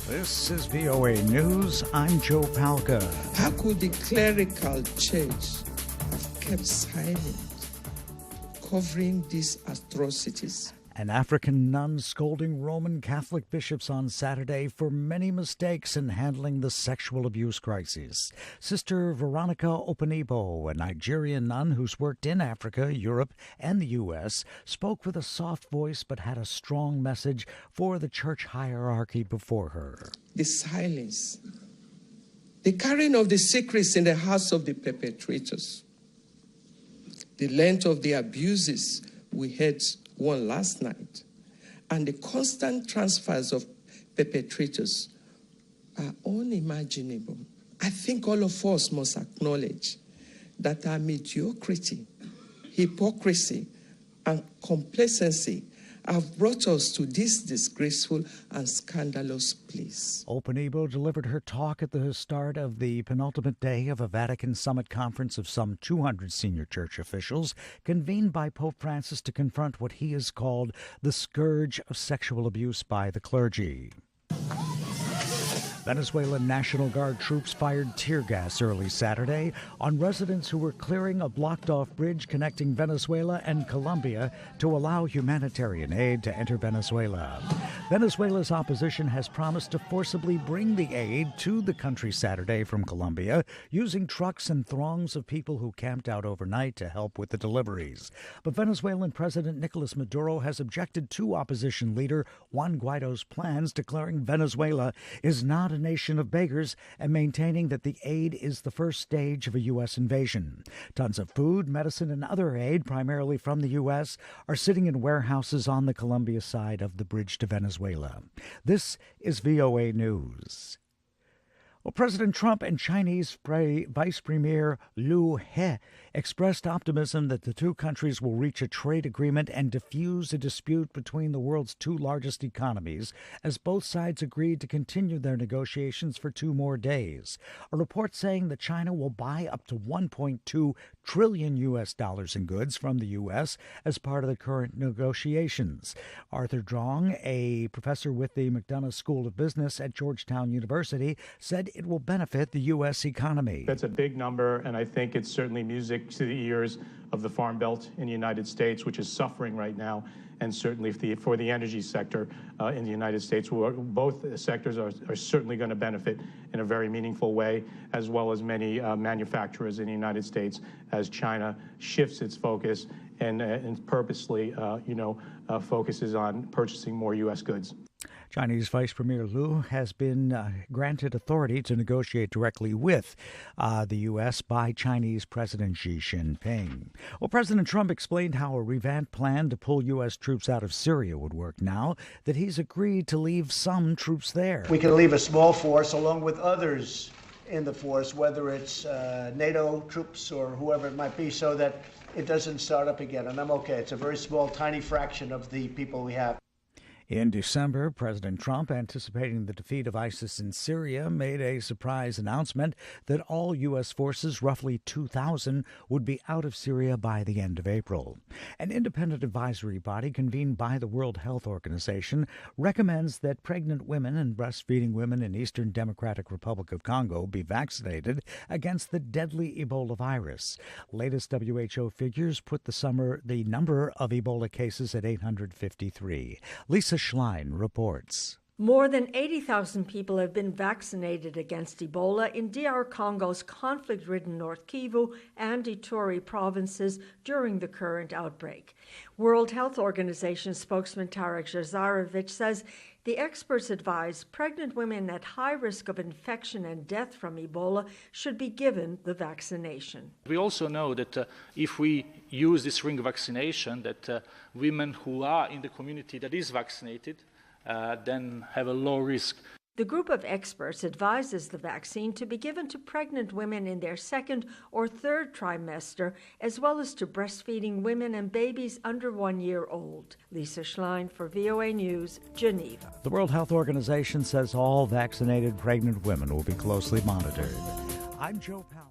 This is VOA News. I'm Joe Palca. How could the clerical church have kept silent, covering these atrocities? An African nun scolding Roman Catholic bishops on Saturday for many mistakes in handling the sexual abuse crisis. Sister Veronica Openibo, a Nigerian nun who's worked in Africa, Europe, and the U.S., spoke with a soft voice but had a strong message for the church hierarchy before her. The silence, the carrying of the secrets in the hearts of the perpetrators, the length of the abuses we heard one last night, and the constant transfers of perpetrators are unimaginable. I think all of us must acknowledge that our mediocrity, hypocrisy, and complacency have brought us to this disgraceful and scandalous place. Openibo delivered her talk at the start of the penultimate day of a Vatican Summit conference of some 200 senior church officials convened by Pope Francis to confront what he has called the scourge of sexual abuse by the clergy. Venezuelan National Guard troops fired tear gas early Saturday on residents who were clearing a blocked-off bridge connecting Venezuela and Colombia to allow humanitarian aid to enter Venezuela. Venezuela's opposition has promised to forcibly bring the aid to the country Saturday from Colombia, using trucks and throngs of people who camped out overnight to help with the deliveries. But Venezuelan President Nicolas Maduro has objected to opposition leader Juan Guaido's plans, declaring Venezuela is not a nation of beggars and maintaining that the aid is the first stage of a U.S. invasion. Tons of food, medicine, and other aid, primarily from the U.S., are sitting in warehouses on the Colombia side of the bridge to Venezuela. This is VOA News. Well, President Trump and Chinese Vice Premier Liu He expressed optimism that the two countries will reach a trade agreement and defuse a dispute between the world's two largest economies, as both sides agreed to continue their negotiations for 2 more days. A report saying that China will buy up to $1.2 trillion in goods from the U.S. as part of the current negotiations. Arthur Zhong, a professor with the McDonough School of Business at Georgetown University, said it will benefit the U.S. economy. That's a big number, and I think it's certainly music to the ears of the Farm Belt in the United States, which is suffering right now, and certainly for the energy sector in the United States. Both sectors are certainly going to benefit in a very meaningful way, as well as many manufacturers in the United States, as China shifts its focus and purposely, focuses on purchasing more U.S. goods. Chinese Vice Premier Liu has been granted authority to negotiate directly with the U.S. by Chinese President Xi Jinping. Well, President Trump explained how a revamped plan to pull U.S. troops out of Syria would work now that he's agreed to leave some troops there. We can leave a small force along with others in the force, whether it's NATO troops or whoever it might be, so that it doesn't start up again. And I'm okay. It's a very small, tiny fraction of the people we have. In December, President Trump, anticipating the defeat of ISIS in Syria, made a surprise announcement that all U.S. forces, roughly 2,000, would be out of Syria by the end of April. An independent advisory body convened by the World Health Organization recommends that pregnant women and breastfeeding women in Eastern Democratic Republic of Congo be vaccinated against the deadly Ebola virus. Latest WHO figures put the number of Ebola cases at 853. Lisa Schlein reports. More than 80,000 people have been vaccinated against Ebola in DR Congo's conflict-ridden North Kivu and Ituri provinces during the current outbreak. World Health Organization spokesman Tarek Jazarevic says the experts advise pregnant women at high risk of infection and death from Ebola should be given the vaccination. We also know that if we use this ring vaccination, that women who are in the community that is vaccinated then have a low risk. The group of experts advises the vaccine to be given to pregnant women in their 2nd or 3rd trimester, as well as to breastfeeding women and babies under 1 year old. Lisa Schlein for VOA News, Geneva. The World Health Organization says all vaccinated pregnant women will be closely monitored. I'm Joe Powell.